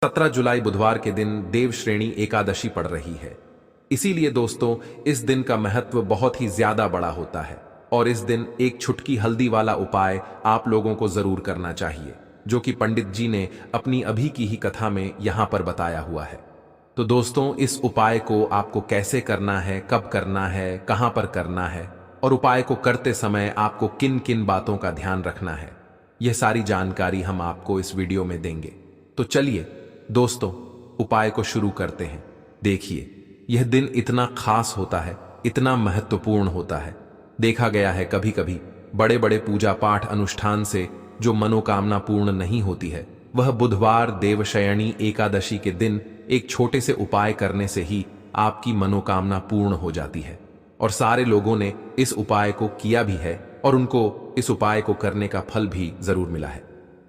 17 जुलाई बुधवार के दिन देव श्रेणी एकादशी पड़ रही है। इसीलिए दोस्तों इस दिन का महत्व बहुत ही ज्यादा बड़ा होता है और इस दिन एक छुटकी हल्दी वाला उपाय आप लोगों को जरूर करना चाहिए, जो कि पंडित जी ने अपनी अभी की ही कथा में यहां पर बताया हुआ है। तो दोस्तों इस उपाय को आपको कैसे करना है, कब करना है, कहां पर करना है और उपाय को करते समय आपको किन किन बातों का ध्यान रखना है, यह सारी जानकारी हम आपको इस वीडियो में देंगे। तो चलिए दोस्तों उपाय को शुरू करते हैं। देखिए यह दिन इतना खास होता है, इतना महत्वपूर्ण होता है। देखा गया है कभी कभी बड़े बड़े पूजा पाठ अनुष्ठान से जो मनोकामना पूर्ण नहीं होती है, वह बुधवार देवशयनी एकादशी के दिन एक छोटे से उपाय करने से ही आपकी मनोकामना पूर्ण हो जाती है। और सारे लोगों ने इस उपाय को किया भी है और उनको इस उपाय को करने का फल भी जरूर मिला है।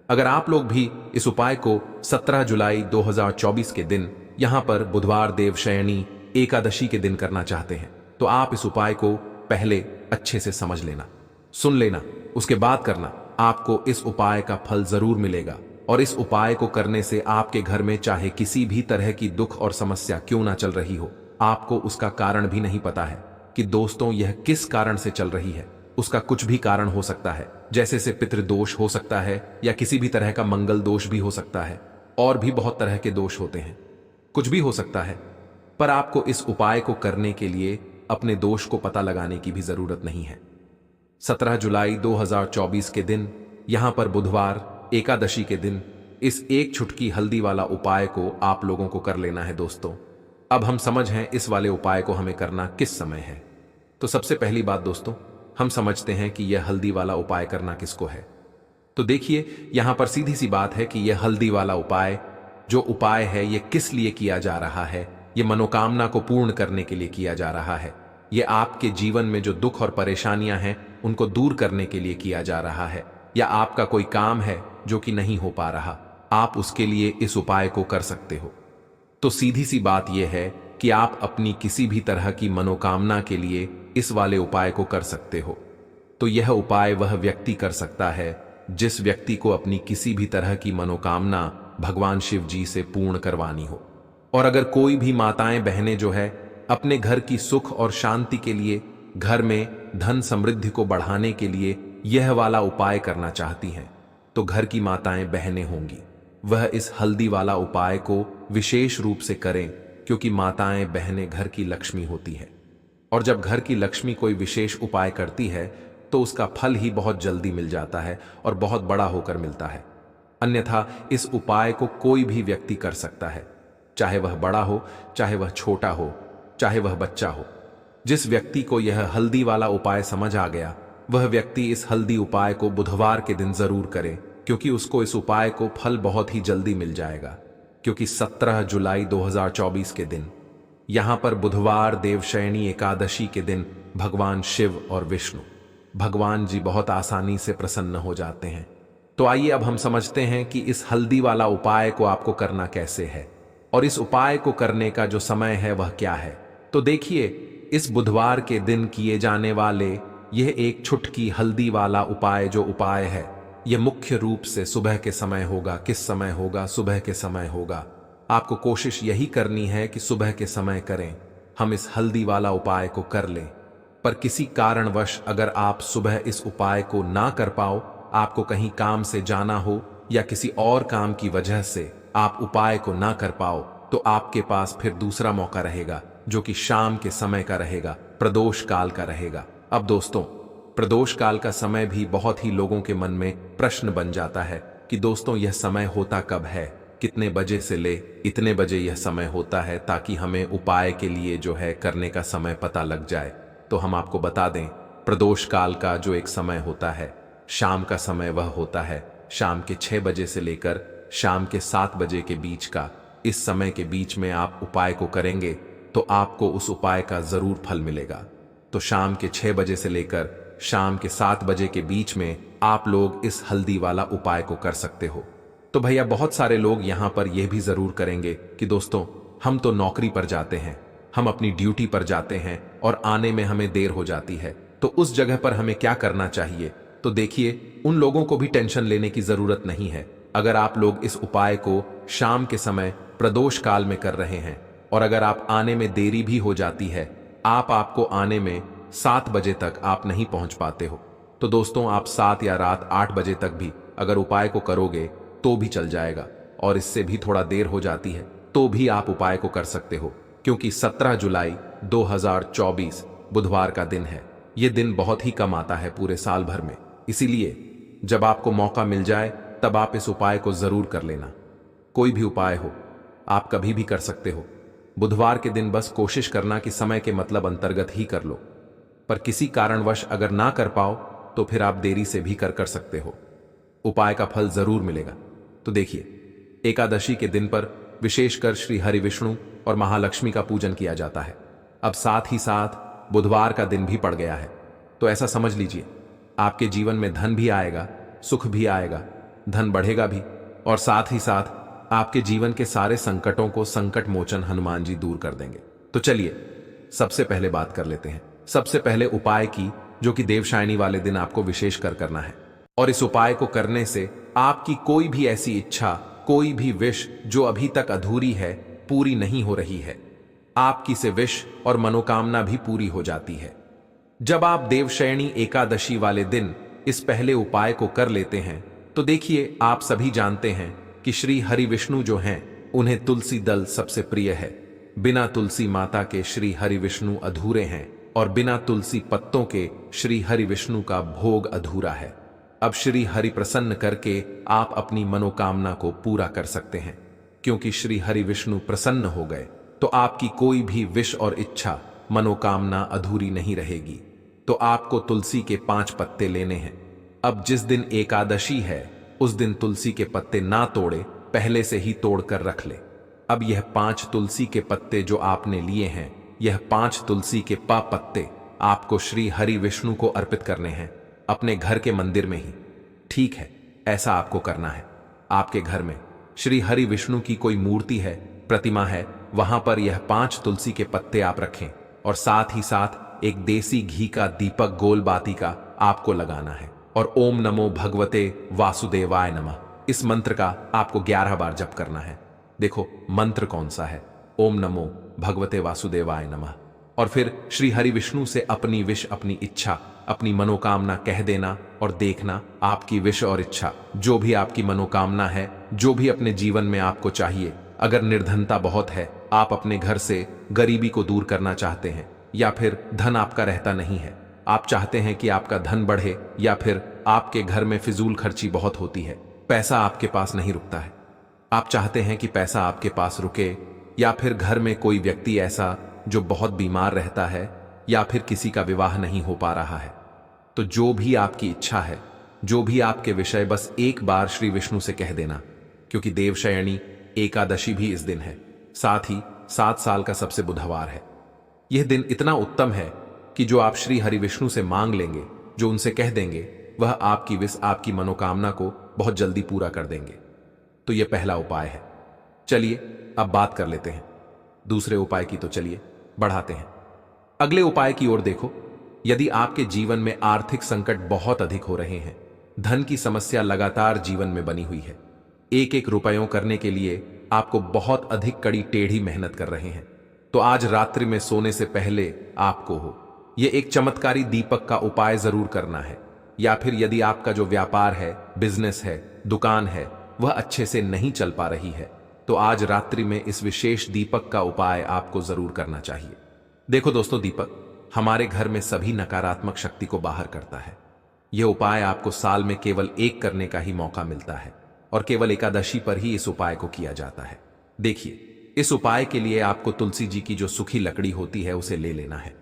अगर आप लोग भी इस उपाय को 17 जुलाई 2024 के दिन यहां पर बुधवार देवशयनी एकादशी के दिन करना चाहते हैं, तो आप इस उपाय को पहले अच्छे से समझ लेना, सुन लेना, उसके बाद करना। आपको इस उपाय का फल जरूर मिलेगा और इस उपाय को करने से आपके घर में चाहे किसी भी तरह की दुख और समस्या क्यों ना चल रही हो, आपको उसका कारण भी नहीं पता है कि दोस्तों यह किस कारण से चल रही है। उसका कुछ भी कारण हो सकता है, जैसे से पितृदोष हो सकता है या किसी भी तरह का मंगल दोष भी हो सकता है, और भी बहुत तरह के दोष होते हैं, कुछ भी हो सकता है। पर आपको इस उपाय को करने के लिए अपने दोष को पता लगाने की भी जरूरत नहीं है। 17 जुलाई 2024 के दिन यहां पर बुधवार एकादशी के दिन इस एक छुटकी हल्दी वाला उपाय को आप लोगों को कर लेना है। दोस्तों अब हम समझ हैं इस वाले उपाय को हमें करना किस समय है। तो सबसे पहली बात दोस्तों, हम समझते हैं कि यह हल्दी वाला उपाय करना किसको है। तो देखिए यहां पर सीधी सी बात है कि यह हल्दी वाला उपाय जो उपाय है यह किस लिए किया जा रहा है। यह मनोकामना को पूर्ण करने के लिए किया जा रहा है। यह आपके जीवन में जो दुख और परेशानियां हैं उनको दूर करने के लिए किया जा रहा है, या आपका कोई काम है जो कि नहीं हो पा रहा, आप उसके लिए इस उपाय को कर सकते हो। तो सीधी सी बात यह है कि आप अपनी किसी भी तरह की मनोकामना के लिए इस वाले उपाय को कर सकते हो। तो यह उपाय वह व्यक्ति कर सकता है जिस व्यक्ति को अपनी किसी भी तरह की मनोकामना भगवान शिव जी से पूर्ण करवानी हो। और अगर कोई भी माताएं बहनें जो है अपने घर की सुख और शांति के लिए, घर में धन समृद्धि को बढ़ाने के लिए यह वाला उपाय करना चाहती हैं, तो घर की माताएं बहनें होंगी वह इस हल्दी वाला उपाय को विशेष रूप से करें, क्योंकि माताएं बहनें घर की लक्ष्मी होती है। और जब घर की लक्ष्मी कोई विशेष उपाय करती है तो उसका फल ही बहुत जल्दी मिल जाता है और बहुत बड़ा होकर मिलता है। अन्यथा इस उपाय को कोई भी व्यक्ति कर सकता है, चाहे वह बड़ा हो, चाहे वह छोटा हो, चाहे वह बच्चा हो। जिस व्यक्ति को यह हल्दी वाला उपाय समझ आ गया, वह व्यक्ति इस हल्दी उपाय को बुधवार के दिन जरूर करे, क्योंकि उसको इस उपाय को फल बहुत ही जल्दी मिल जाएगा। क्योंकि 17 जुलाई 2024 के दिन यहां पर बुधवार देवशयनी एकादशी के दिन भगवान शिव और विष्णु भगवान जी बहुत आसानी से प्रसन्न हो जाते हैं। तो आइए अब हम समझते हैं कि इस हल्दी वाला उपाय को आपको करना कैसे है और इस उपाय को करने का जो समय है वह क्या है। तो देखिए इस बुधवार के दिन किए जाने वाले यह एक छुटकी हल्दी वाला उपाय जो उपाय है, यह मुख्य रूप से सुबह के समय होगा। किस समय होगा? सुबह के समय होगा। आपको कोशिश यही करनी है कि सुबह के समय करें, हम इस हल्दी वाला उपाय को कर लें। पर किसी कारणवश अगर आप सुबह इस उपाय को ना कर पाओ, आपको कहीं काम से जाना हो या किसी और काम की वजह से आप उपाय को ना कर पाओ, तो आपके पास फिर दूसरा मौका रहेगा जो कि शाम के समय का रहेगा, प्रदोष काल का रहेगा। अब दोस्तों प्रदोष काल का समय भी बहुत ही लोगों के मन में प्रश्न बन जाता है कि दोस्तों यह समय होता कब है, कितने बजे से ले इतने बजे यह समय होता है, ताकि हमें उपाय के लिए जो है करने का समय पता लग जाए। तो हम आपको बता दें, प्रदोष काल का जो एक समय होता है, शाम का समय, वह होता है शाम के 6 बजे से लेकर शाम के 7 बजे के बीच का। इस समय के बीच में आप उपाय को करेंगे तो आपको उस उपाय का जरूर फल मिलेगा। तो शाम के 6 बजे से लेकर शाम के 7 बजे के बीच में आप लोग इस हल्दी वाला उपाय को कर सकते हो। तो भैया बहुत सारे लोग यहां पर यह भी जरूर करेंगे कि दोस्तों हम तो नौकरी पर जाते हैं, हम अपनी ड्यूटी पर जाते हैं और आने में हमें देर हो जाती है, तो उस जगह पर हमें क्या करना चाहिए। तो देखिए उन लोगों को भी टेंशन लेने की जरूरत नहीं है, अगर आप लोग इस उपाय को शाम के समय प्रदोष काल में कर रहे हैं और अगर आप आने में देरी भी हो जाती है, आपको आने में 7 बजे तक आप नहीं पहुंच पाते हो, तो दोस्तों आप 7 या रात 8 बजे तक भी अगर उपाय को करोगे तो भी चल जाएगा। और इससे भी थोड़ा देर हो जाती है तो भी आप उपाय को कर सकते हो, क्योंकि 17 जुलाई 2024 बुधवार का दिन है। यह दिन बहुत ही कम आता है पूरे साल भर में, इसीलिए जब आपको मौका मिल जाए तब आप इस उपाय को जरूर कर लेना। कोई भी उपाय हो, आप कभी भी कर सकते हो। बुधवार के दिन बस कोशिश करना कि समय के मतलब अंतर्गत ही कर लो, पर किसी कारणवश अगर ना कर पाओ तो फिर आप देरी से भी कर सकते हो। उपाय का फल जरूर मिलेगा। तो देखिए, एकादशी के दिन पर विशेषकर श्री हरि विष्णु और महालक्ष्मी का पूजन किया जाता है। अब साथ ही साथ बुधवार का दिन भी पड़ गया है, तो ऐसा समझ लीजिए आपके जीवन में धन भी आएगा, सुख भी आएगा, धन बढ़ेगा भी, और साथ ही साथ आपके जीवन के सारे संकटों को संकट मोचन हनुमान जी दूर कर देंगे। तो चलिए सबसे पहले बात कर लेते हैं, सबसे पहले उपाय की, जो कि देवशायनी वाले दिन आपको विशेष करना है। और इस उपाय को करने से आपकी कोई भी ऐसी इच्छा, कोई भी विश जो अभी तक अधूरी है, पूरी नहीं हो रही है, आपकी से विश और मनोकामना भी पूरी हो जाती है। जब आप देवशयनी एकादशी वाले दिन इस पहले उपाय को कर लेते हैं तो देखिए, आप सभी जानते हैं कि श्री हरि विष्णु जो हैं उन्हें तुलसी दल सबसे प्रिय है। बिना तुलसी माता के श्री हरि विष्णु अधूरे हैं और बिना तुलसी पत्तों के श्री हरि विष्णु का भोग अधूरा है। अब श्री हरि प्रसन्न करके आप अपनी मनोकामना को पूरा कर सकते हैं, क्योंकि श्री हरि विष्णु प्रसन्न हो गए तो आपकी कोई भी विश और इच्छा, मनोकामना अधूरी नहीं रहेगी। तो आपको तुलसी के 5 पत्ते लेने हैं। अब जिस दिन एकादशी है उस दिन तुलसी के पत्ते ना तोड़े, पहले से ही तोड़कर रख ले। अब यह 5 तुलसी के पत्ते जो आपने लिए हैं, यह 5 तुलसी के पत्ते आपको श्री हरि विष्णु को अर्पित करने हैं, अपने घर के मंदिर में ही। ठीक है, ऐसा आपको करना है। आपके घर में श्री हरि विष्णु की कोई मूर्ति है, प्रतिमा है, वहां पर यह 5 तुलसी के पत्ते आप रखें और साथ ही साथ एक देसी घी का दीपक गोल बाती का आपको लगाना है और ओम नमो भगवते वासुदेवाय नमः इस मंत्र का आपको 11 बार जप करना है। देखो मंत्र कौन सा है, ओम नमो भगवते वासुदेवाय नमः। और फिर श्री हरि विष्णु से अपनी विश, अपनी इच्छा, अपनी मनोकामना कह देना और देखना आपकी विश और इच्छा, जो भी आपकी मनोकामना है, जो भी अपने जीवन में आपको चाहिए। अगर निर्धनता बहुत है, आप अपने घर से गरीबी को दूर करना चाहते हैं, या फिर धन आपका रहता नहीं है, आप चाहते हैं कि आपका धन बढ़े, या फिर आपके घर में फिजूल खर्ची बहुत होती है, पैसा आपके पास नहीं रुकता है, आप चाहते हैं कि पैसा आपके पास रुके, या फिर घर में कोई व्यक्ति ऐसा जो बहुत बीमार रहता है, या फिर किसी का विवाह नहीं हो पा रहा है, तो जो भी आपकी इच्छा है, जो भी आपके विषय, बस एक बार श्री विष्णु से कह देना। क्योंकि देवशयनी एकादशी भी इस दिन है, साथ ही 7 साल का सबसे बुधवार है। यह दिन इतना उत्तम है कि जो आप श्री हरि विष्णु से मांग लेंगे, जो उनसे कह देंगे, वह आपकी विश, आपकी मनोकामना को बहुत जल्दी पूरा कर देंगे। तो यह पहला उपाय है। चलिए अब बात कर लेते हैं दूसरे उपाय की। तो चलिए बढ़ाते हैं अगले उपाय की ओर। देखो, यदि आपके जीवन में आर्थिक संकट बहुत अधिक हो रहे हैं, धन की समस्या लगातार जीवन में बनी हुई है, एक एक रुपयों करने के लिए आपको बहुत अधिक कड़ी टेढ़ी मेहनत कर रहे हैं, तो आज रात्रि में सोने से पहले आपको यह एक चमत्कारी दीपक का उपाय जरूर करना है। या फिर यदि आपका जो व्यापार है, बिजनेस है, दुकान है, वह अच्छे से नहीं चल पा रही है, तो आज रात्रि में इस विशेष दीपक का उपाय आपको जरूर करना चाहिए। देखो दोस्तों, दीपक हमारे घर में सभी नकारात्मक शक्ति को बाहर करता है। यह उपाय आपको साल में केवल एक करने का ही मौका मिलता है और केवल एकादशी पर ही इस उपाय को किया जाता है। देखिए, इस उपाय के लिए आपको तुलसी जी की जो सूखी लकड़ी होती है उसे ले लेना है।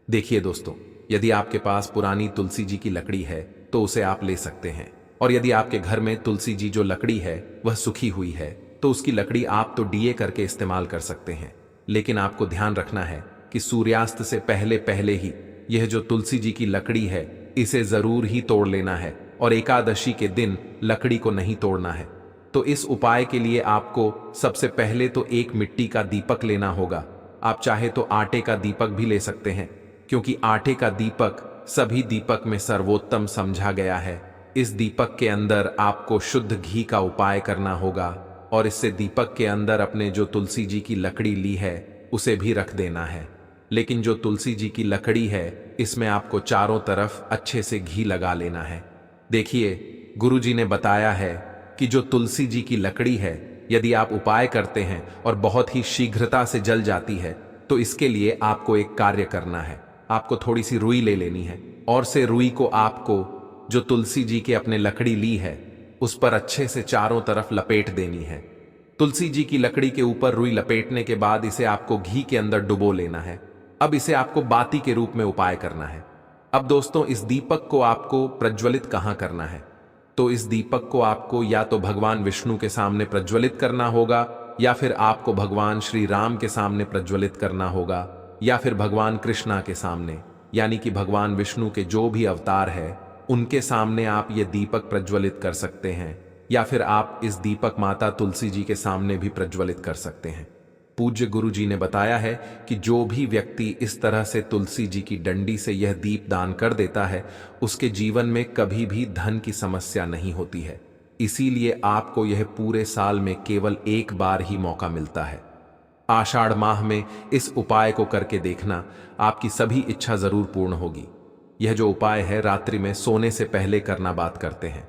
देखिए दोस्तों, यदि आपके पास पुरानी तुलसी जी की लकड़ी है तो उसे आप ले सकते हैं, और यदि आपके घर में तुलसी जी जो लकड़ी है वह सूखी हुई है तो उसकी लकड़ी आप तो डीए करके इस्तेमाल कर सकते हैं, लेकिन आपको ध्यान रखना है कि सूर्यास्त से पहले पहले ही यह जो तुलसी जी की लकड़ी है इसे जरूर ही तोड़ लेना है, और एकादशी के दिन लकड़ी को नहीं तोड़ना है। तो इस उपाय के लिए आपको सबसे पहले तो एक मिट्टी का दीपक लेना होगा। आप चाहे तो आटे का दीपक भी ले सकते हैं, क्योंकि आटे का दीपक सभी दीपक में सर्वोत्तम समझा गया है। इस दीपक के अंदर आपको शुद्ध घी का उपाय करना होगा और इससे दीपक के अंदर अपने जो तुलसी जी की लकड़ी ली है उसे भी रख देना है। लेकिन जो तुलसी जी की लकड़ी है इसमें आपको चारों तरफ अच्छे से घी लगा लेना है। देखिए, गुरु जी ने बताया है कि जो तुलसी जी की लकड़ी है यदि आप उपाय करते हैं और बहुत ही शीघ्रता से जल जाती है तो इसके लिए आपको एक कार्य करना है। आपको थोड़ी सी रुई ले लेनी है और से रुई को आपको जो तुलसी जी के अपने लकड़ी ली है उस पर अच्छे से चारों तरफ लपेट देनी है। तुलसी जी की लकड़ी के ऊपर रुई लपेटने के बाद इसे आपको घी के अंदर डुबो लेना है। अब इसे आपको बाती के रूप में उपाय करना है। अब दोस्तों, इस दीपक को आपको प्रज्वलित कहां करना है? तो इस दीपक को आपको या तो भगवान विष्णु के सामने प्रज्वलित करना होगा या फिर आपको भगवान श्री राम के सामने प्रज्वलित करना होगा या फिर भगवान कृष्णा के सामने, यानी कि भगवान विष्णु के जो भी अवतार है उनके सामने आप ये दीपक प्रज्वलित कर सकते हैं या फिर आप इस दीपक माता तुलसी जी के सामने भी प्रज्वलित कर सकते हैं। पूज्य गुरु जी ने बताया है कि जो भी व्यक्ति इस तरह से तुलसी जी की डंडी से यह दीप दान कर देता है उसके जीवन में कभी भी धन की समस्या नहीं होती है। इसीलिए आपको यह पूरे साल में केवल एक बार ही मौका मिलता है। आषाढ़ माह में इस उपाय को करके देखना, आपकी सभी इच्छा जरूर पूर्ण होगी। यह जो उपाय है रात्रि में सोने से पहले करना बात करते हैं।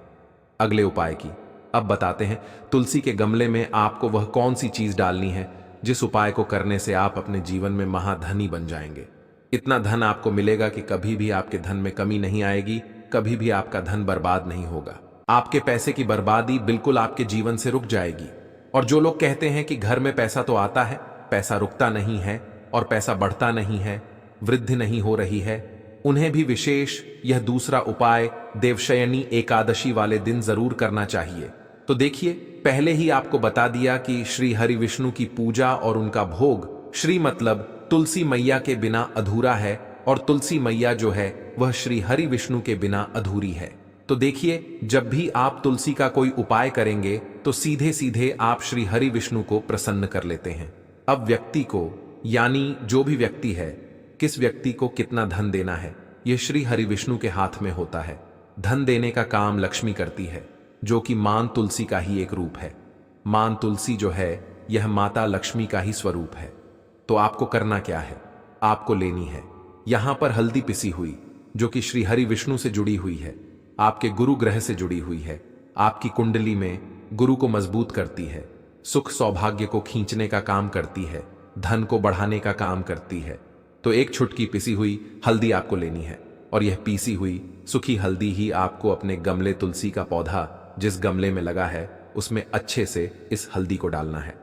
अगले उपाय की अब बताते हैं। तुलसी के गमले में आपको वह कौन सी चीज डालनी है जिस उपाय को करने से आप अपने जीवन में महाधनी बन जाएंगे। इतना धन आपको मिलेगा कि कभी भी आपके धन में कमी नहीं आएगी, कभी भी आपका धन बर्बाद नहीं होगा। आपके पैसे की बर्बादी बिल्कुल आपके जीवन से रुक जाएगी। और जो लोग कहते हैं कि घर में पैसा तो आता है, पैसा रुकता नहीं है और पैसा बढ़ता नहीं है, वृद्धि नहीं हो रही है, उन्हें भी विशेष यह दूसरा उपाय देवशयनी एकादशी वाले दिन जरूर करना चाहिए। तो देखिए, पहले ही आपको बता दिया कि श्री हरि विष्णु की पूजा और उनका भोग, श्री मतलब तुलसी मैया के बिना अधूरा है और तुलसी मैया जो है वह श्री हरि विष्णु के बिना अधूरी है। तो देखिए, जब भी आप तुलसी का कोई उपाय करेंगे तो सीधे सीधे आप श्री हरि विष्णु को प्रसन्न कर लेते हैं। अब व्यक्ति को, यानी जो भी व्यक्ति है, किस व्यक्ति को कितना धन देना है यह श्री हरि विष्णु के हाथ में होता है। धन देने का काम लक्ष्मी करती है जो कि मां तुलसी का ही एक रूप है। मां तुलसी जो है यह माता लक्ष्मी का ही स्वरूप है। तो आपको करना क्या है? आपको लेनी है यहां पर हल्दी पिसी हुई जो कि श्री हरि विष्णु से जुड़ी हुई है, आपके गुरु ग्रह से जुड़ी हुई है, आपकी कुंडली में गुरु को मजबूत करती है, सुख सौभाग्य को खींचने का काम करती है, धन को बढ़ाने का काम करती है। तो एक छुटकी पिसी हुई हल्दी आपको लेनी है और यह पीसी हुई सूखी हल्दी ही आपको अपने गमले तुलसी का पौधा जिस गमले में लगा है उसमें अच्छे से इस हल्दी को डालना है।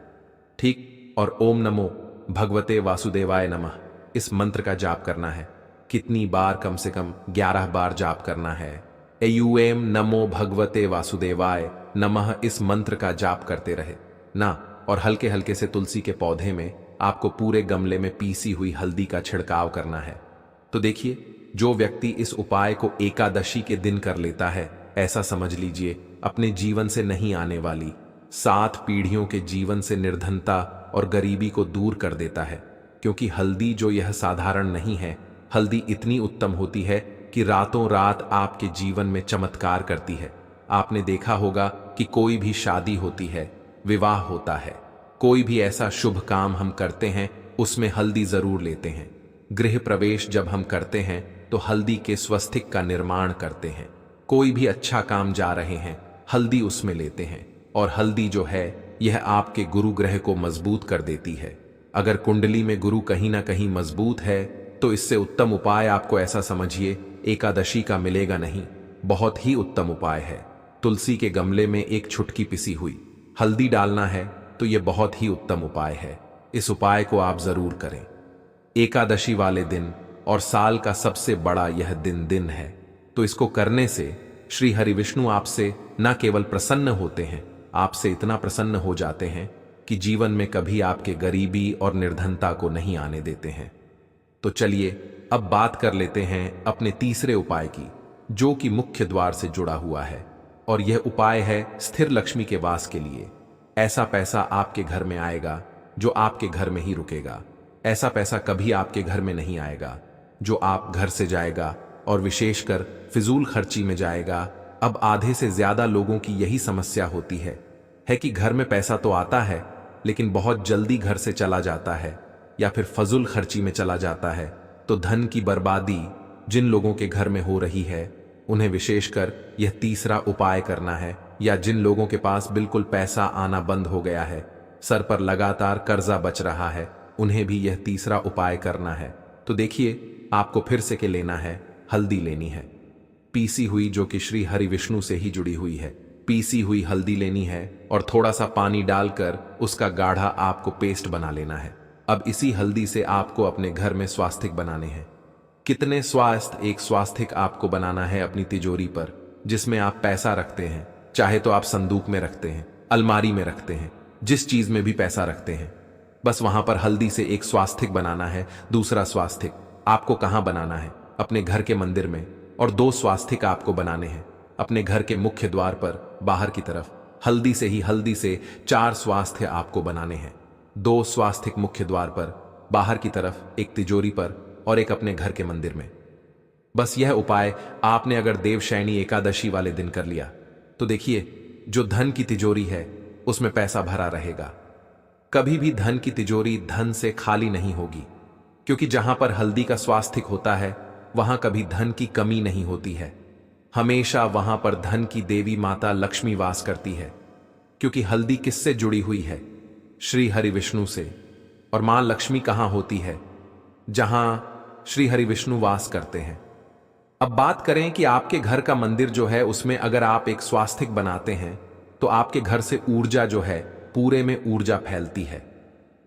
ठीक, और ओम नमो भगवते वासुदेवाय नमः इस मंत्र का जाप करना है। कितनी बार? कम से कम 11 बार जाप करना है। एयूएम नमो भगवते वासुदेवाय नमः इस मंत्र का जाप करते रहे ना। और हल्के हल्के से तुलसी के पौधे में आपको पूरे गमले में पीसी हुई हल्दी का छिड़काव करना है। तो देखिए, जो व्यक्ति इस उपाय को एकादशी के दिन कर लेता है, ऐसा समझ लीजिए अपने जीवन से नहीं आने वाली 7 पीढ़ियों के जीवन से निर्धनता और गरीबी को दूर कर देता है। क्योंकि हल्दी जो यह साधारण नहीं है, हल्दी इतनी उत्तम होती है कि रातों रात आपके जीवन में चमत्कार करती है। आपने देखा होगा कि कोई भी शादी होती है, विवाह होता है, कोई भी ऐसा शुभ काम हम करते हैं उसमें हल्दी जरूर लेते हैं। गृह प्रवेश जब हम करते हैं तो हल्दी के स्वस्तिक का निर्माण करते हैं। कोई भी अच्छा काम जा रहे हैं, हल्दी उसमें लेते हैं। और हल्दी जो है यह आपके गुरु ग्रह को मजबूत कर देती है। अगर कुंडली में गुरु कहीं ना कहीं मजबूत है तो इससे उत्तम उपाय आपको ऐसा समझिए एकादशी का मिलेगा नहीं। बहुत ही उत्तम उपाय है। तुलसी के गमले में एक छुटकी पिसी हुई हल्दी डालना है तो यह बहुत ही उत्तम उपाय है। इस उपाय को आप जरूर करें। एकादशी वाले दिन और साल का सबसे बड़ा यह दिन है। तो इसको करने से श्री हरि विष्णु आपसे न केवल प्रसन्न होते हैं, आपसे इतना प्रसन्न हो जाते हैं कि जीवन में कभी आपके गरीबी और निर्धनता को नहीं आने देते हैं। तो चलिए अब बात कर लेते हैं अपने तीसरे उपाय की, जो कि मुख्य द्वार से जुड़ा हुआ है। और यह उपाय है स्थिर लक्ष्मी के वास के लिए। ऐसा पैसा आपके घर में आएगा जो आपके घर में ही रुकेगा। ऐसा पैसा कभी आपके घर में नहीं आएगा जो आप घर से जाएगा और विशेषकर फिजूल खर्ची में जाएगा अब आधे से ज्यादा लोगों की यही समस्या होती है कि घर में पैसा तो आता है लेकिन बहुत जल्दी घर से चला जाता है या फिर फजूल खर्ची में चला जाता है। तो धन की बर्बादी जिन लोगों के घर में हो रही है उन्हें विशेषकर यह तीसरा उपाय करना है, या जिन लोगों के पास बिल्कुल पैसा आना बंद हो गया है, सर पर लगातार कर्जा बच रहा है, उन्हें भी यह तीसरा उपाय करना है। तो देखिए, आपको फिर से के लेना है, हल्दी लेनी है पीसी हुई, जो कि श्री हरि विष्णु से ही जुड़ी हुई है। पीसी हुई हल्दी लेनी है और थोड़ा सा पानी डालकर उसका गाढ़ा आपको पेस्ट बना लेना है। अब इसी हल्दी से आपको अपने घर में स्वास्तिक बनाने हैं। कितने स्वास्थ्य? एक स्वास्तिक आपको बनाना है अपनी तिजोरी पर, जिसमें आप पैसा रखते हैं। चाहे तो आप संदूक में रखते हैं, अलमारी में रखते हैं, जिस चीज में भी पैसा रखते हैं, बस वहां पर हल्दी से एक स्वास्तिक बनाना है। दूसरा स्वास्तिक आपको कहां बनाना है? अपने घर के मंदिर में। और 2 स्वास्तिक आपको बनाने हैं अपने घर के मुख्य द्वार पर बाहर की तरफ। हल्दी से 4 स्वास्थ्य आपको बनाने हैं। 2 स्वास्तिक मुख्य द्वार पर बाहर की तरफ, एक तिजोरी पर और एक अपने घर के मंदिर में। बस यह उपाय आपने अगर देवशयनी एकादशी वाले दिन कर लिया तो देखिए, जो धन की तिजोरी है उसमें पैसा भरा रहेगा। कभी भी धन की तिजोरी धन से खाली नहीं होगी, क्योंकि जहां पर हल्दी का स्वास्तिक होता है वहां कभी धन की कमी नहीं होती है। हमेशा वहां पर धन की देवी माता लक्ष्मी वास करती है, क्योंकि हल्दी किससे जुड़ी हुई है? श्री हरि विष्णु से। और मां लक्ष्मी कहां होती है? जहां श्री हरि विष्णु वास करते हैं। अब बात करें कि आपके घर का मंदिर जो है उसमें अगर आप एक स्वास्तिक बनाते हैं तो आपके घर से ऊर्जा जो है, पूरे में ऊर्जा फैलती है।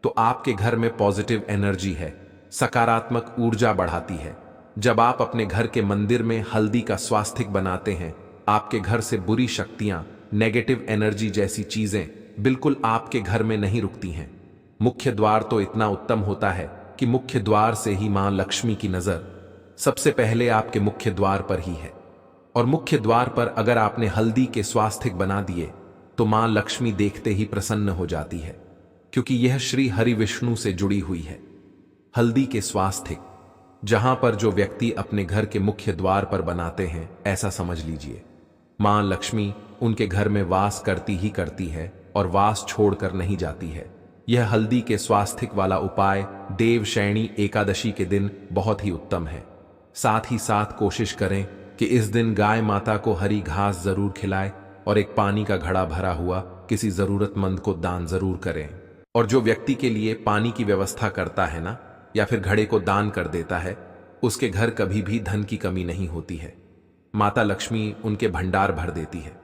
तो आपके घर में पॉजिटिव एनर्जी है, सकारात्मक ऊर्जा बढ़ाती है। जब आप अपने घर के मंदिर में हल्दी का स्वास्तिक बनाते हैं, आपके घर से बुरी शक्तियां, नेगेटिव एनर्जी जैसी चीजें बिल्कुल आपके घर में नहीं रुकती हैं। मुख्य द्वार तो इतना उत्तम होता है कि मुख्य द्वार से ही मां लक्ष्मी की नजर सबसे पहले आपके मुख्य द्वार पर ही है। और मुख्य द्वार पर अगर आपने हल्दी के स्वास्तिक बना दिए तो मां लक्ष्मी देखते ही प्रसन्न हो जाती है, क्योंकि यह श्री हरि विष्णु से जुड़ी हुई है। हल्दी के स्वास्तिक जहां पर जो व्यक्ति अपने घर के मुख्य द्वार पर बनाते हैं, ऐसा समझ लीजिए मां लक्ष्मी उनके घर में वास करती ही करती है और वास छोड़कर नहीं जाती है। यह हल्दी के स्वास्तिक वाला उपाय देवशयनी एकादशी के दिन बहुत ही उत्तम है। साथ ही साथ कोशिश करें कि इस दिन गाय माता को हरी घास जरूर खिलाएं और एक पानी का घड़ा भरा हुआ किसी जरूरतमंद को दान जरूर करें। और जो व्यक्ति के लिए पानी की व्यवस्था करता है ना, या फिर घड़े को दान कर देता है, उसके घर कभी भी धन की कमी नहीं होती है। माता लक्ष्मी उनके भंडार भर देती है।